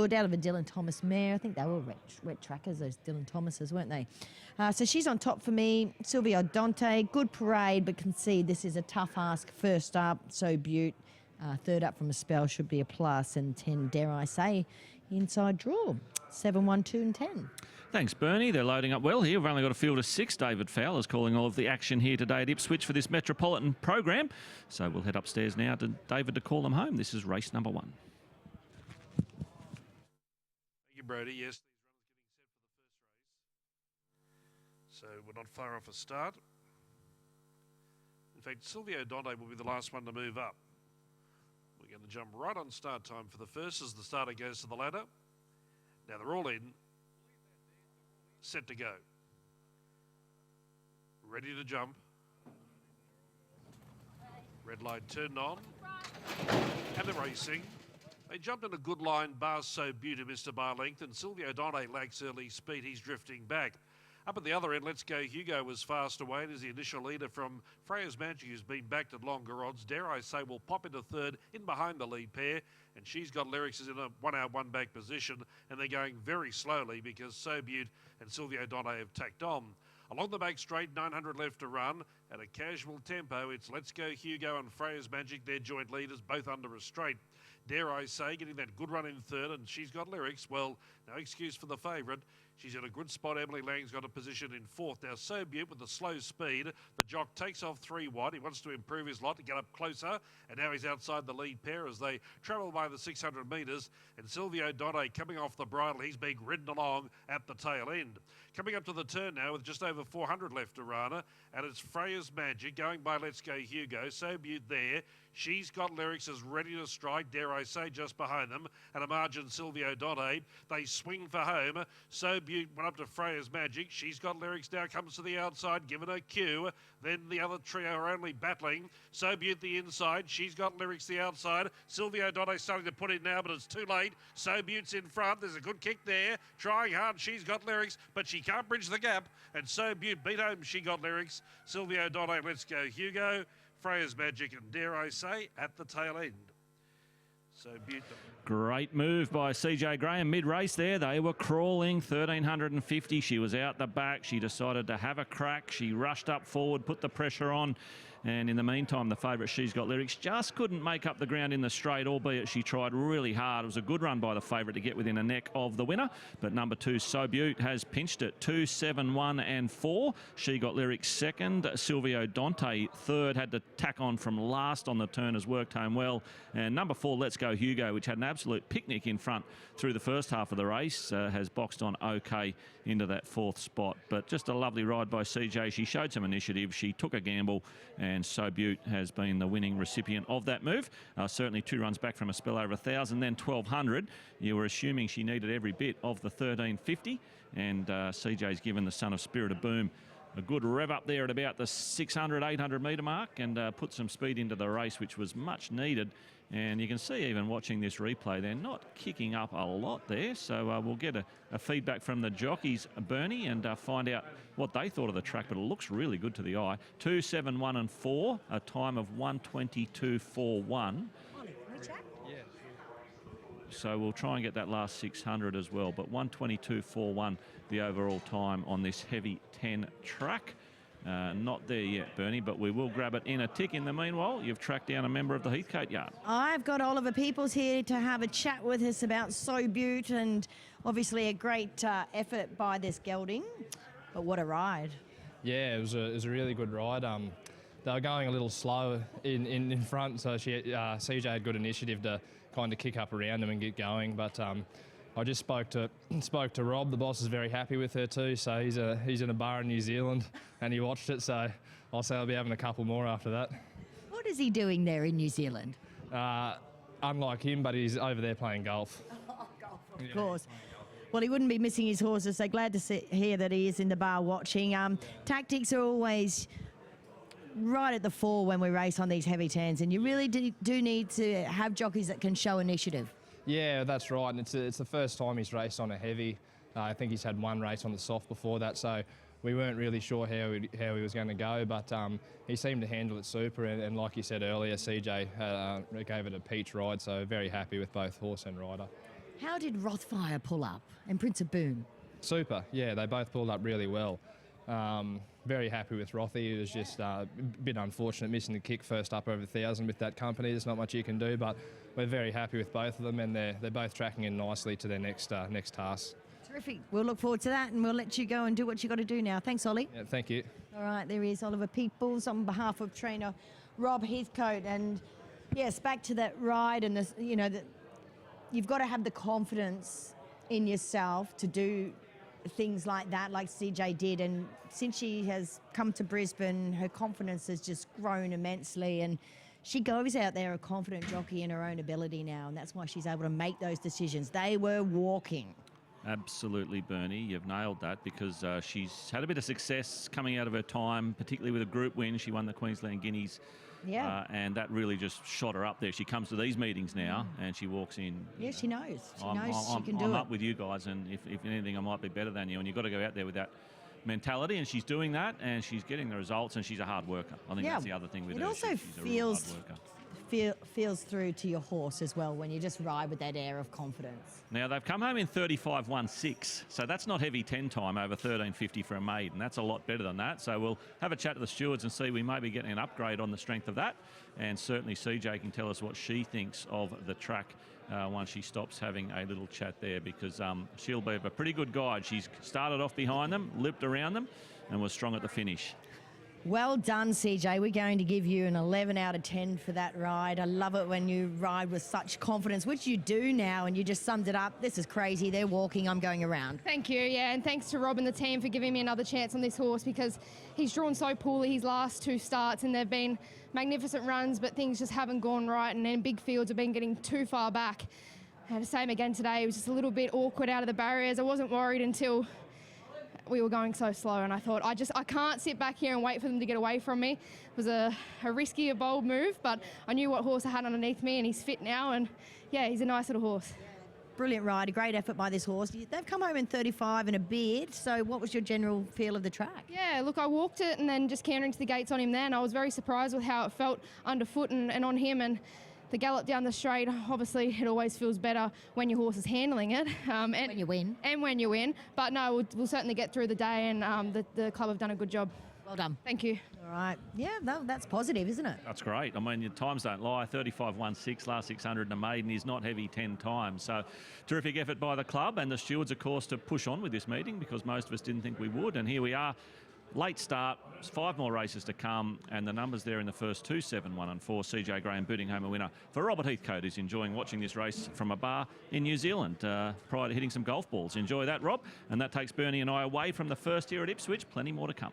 good. Out of a Dylan Thomas mare. I think they were wet trackers, those Dylan Thomases, weren't they? So she's on top for me. Silvio Dante, good parade, but concede this is a tough ask first up. Sobute, third up from a spell should be a plus. And 10, dare I say, inside draw. 7, 1, 2 and 10. Thanks, Bernie. They're loading up well here. We've only got a field of 6. David Fowler's calling all of the action here today at Ipswich for this Metropolitan program. So we'll head upstairs now to David to call them home. This is race number 1. Thank you, Brody. Yes, these runners getting set for the first race. So we're not far off a start. In fact, Silvio Dante will be the last one to move up. We're going to jump right on start time for the first as the starter goes to the ladder. Now they're all in. Set to go. Ready to jump. Red light turned on. And they're racing. They jumped in a good line, bar Sobute, Mr. Bar length, and Silvio Dante lacks early speed. He's drifting back. Up at the other end, Let's Go Hugo was fast away and is the initial leader from Freya's Magic, who's been backed at longer odds. Dare I say will pop into third in behind the lead pair, and She's Got Lyrics is in a 1 out 1 back position, and they're going very slowly because Sobute and Silvio Dante have tacked on. Along the back straight, 900 left to run. At a casual tempo, it's Let's Go Hugo and Freya's Magic, their joint leaders, both under restraint. Dare I say, getting that good run in third, and She's Got Lyrics, well, no excuse for the favourite. She's in a good spot. Emily Lang's got a position in fourth. Now, Sobute with the slow speed. The jock takes off 3 wide. He wants to improve his lot to get up closer. And now he's outside the lead pair as they travel by the 600 metres. And Silvio Dante coming off the bridle. He's being ridden along at the tail end. Coming up to the turn now with just over 400 left to run. And it's Freya's Magic going by Let's Go Hugo. Sobute there. She's Got Lyrics is ready to strike, dare I say, just behind them. At a margin, Silvio Dante. They swing for home. Sobute went up to Freya's Magic. She's Got Lyrics now comes to the outside, given a cue. Then the other trio are only battling. Sobute the inside. She's Got Lyrics the outside. Silvio Dante starting to put in now, but it's too late. Sobute's in front. There's a good kick there. Trying hard. She's Got Lyrics, but she can't bridge the gap. And Sobute beat home. She Got Lyrics. Silvio Dante, Let's Go Hugo. Freya's Magic and dare I say at the tail end. Sobute. Great move by Cejay Graham mid-race there. They were crawling 1,350. She was out the back. She decided to have a crack. She rushed up forward, put the pressure on. And in the meantime, the favourite, She's Got Lyrics, just couldn't make up the ground in the straight, albeit she tried really hard. It was a good run by the favourite to get within a neck of the winner. But number 2, Sobute, has pinched it. 2, 7, 1 and 4. She Got Lyrics second. Silvio Dante third. Had to tack on from last on the turn, has worked home well. And number 4, Let's Go Hugo, which had an absolute picnic in front through the first half of the race, has boxed on okay into that 4th spot. But just a lovely ride by CJ. She showed some initiative. She took a gamble, and Sobute has been the winning recipient of that move. Certainly 2 runs back from a spell over 1,000, then 1,200. You were assuming she needed every bit of the 1,350, and CJ's given the Son of Spirit of Boom a good rev up there at about the 600, 800 metre mark, and put some speed into the race, which was much needed. And you can see even watching this replay, they're not kicking up a lot there. So we'll get a feedback from the jockeys, Bernie, and find out what they thought of the track. But it looks really good to the eye. 2, 7, 1 and 4, a time of 1:22.41. So we'll try and get that last 600 as well. But 1:22.41, the overall time on this heavy 10 track. Not there yet, Bernie, but we will grab it in a tick. In the meanwhile, you've tracked down a member of the Heathcote Yard. I've got Oliver Peoples here to have a chat with us about Sobute, and obviously a great effort by this gelding. But what a ride. Yeah, it was a really good ride. They were going a little slow in front, so CJ had good initiative to kind of kick up around them and get going. But I just spoke to Rob. The boss is very happy with her too. So he's in a bar in New Zealand, and he watched it. So I'll say I'll be having a couple more after that. What is he doing there in New Zealand? Unlike him, but he's over there playing golf. Oh, golf, of course. Well, he wouldn't be missing his horses, so glad to hear that he is in the bar watching. Tactics are always right at the fore when we race on these heavy tans, and you really do need to have jockeys that can show initiative. Yeah, that's right, and it's the first time he's raced on a heavy. I think he's had 1 race on the soft before that, so we weren't really sure how he was going to go, but he seemed to handle it super, and like you said earlier, CJ gave it a peach ride, so very happy with both horse and rider. How did Rothfire pull up and Prince of Boom? Super, yeah, they both pulled up really well. Very happy with Rothy. It was just a bit unfortunate missing the kick first up over 1,000 with that company. There's not much you can do, but we're very happy with both of them, and they're both tracking in nicely to their next task. Terrific. We'll look forward to that, and we'll let you go and do what you got to do now. Thanks, Ollie. Yeah, thank you. All right, there is Oliver Peoples on behalf of trainer Rob Heathcote, and yes, back to that ride, and this, you know, that you've got to have the confidence in yourself to do things like that, like CJ did. And since she has come to Brisbane, her confidence has just grown immensely, and she goes out there a confident jockey in her own ability now, and that's why she's able to make those decisions. They were walking. Absolutely, Bernie. You've nailed that, because she's had a bit of success coming out of her time, particularly with a group win. She won the Queensland Guineas. Yeah. And that really just shot her up there. She comes to these meetings now and she walks in. Yeah, she knows. She knows she can do it. I'm up with you guys, and if anything, I might be better than you. And you've got to go out there with that mentality, and she's doing that, and she's getting the results, and she's a hard worker. I think that's the other thing with her. It also she's a real hard worker. feels through to your horse as well when you just ride with that air of confidence. Now, they've come home in 35.16, so that's not heavy 10 time over 13.50 for a maiden. That's a lot better than that. So we'll have a chat to the stewards and see we may be getting an upgrade on the strength of that. And certainly Cejay can tell us what she thinks of the track once she stops having a little chat there, because she'll be a pretty good guide. She's started off behind them, lipped around them, and was strong at the finish. Well done, CJ. We're going to give you an 11 out of 10 for that ride. I love it when you ride with such confidence, which you do now, and you just summed it up. This is crazy. They're walking. I'm going around. Thank you, yeah, and thanks to Rob and the team for giving me another chance on this horse, because he's drawn so poorly his last two starts, and they've been magnificent runs, but things just haven't gone right, and then big fields have been getting too far back. And the same again today. It was just a little bit awkward out of the barriers. I wasn't worried until we were going so slow, and I thought, I can't sit back here and wait for them to get away from me. It was a risky, a bold move, but I knew what horse I had underneath me, and he's fit now, and yeah, he's a nice little horse. Brilliant ride, a great effort by this horse. They've come home in 35 and a beard, so what was your general feel of the track? Yeah, look, I walked it and then just cantering to the gates on him then. I was very surprised with how it felt underfoot and on him, and the gallop down the straight, obviously it always feels better when your horse is handling it. And when you win. And when you win. But no, we'll certainly get through the day, and the club have done a good job. Well done. Thank you. All right. Yeah, that's positive, isn't it? That's great. I mean, your times don't lie. 35.16, last 600 and a maiden is not heavy 10 times. So terrific effort by the club and the stewards, of course, to push on with this meeting, because most of us didn't think we would. And here we are. Late start, 5 more races to come, and the numbers there in the first two, 7, 1 and 4. Cejay Graham booting home a winner for Robert Heathcote, who's enjoying watching this race from a bar in New Zealand prior to hitting some golf balls. Enjoy that, Rob. And that takes Bernie and I away from the first here at Ipswich. Plenty more to come.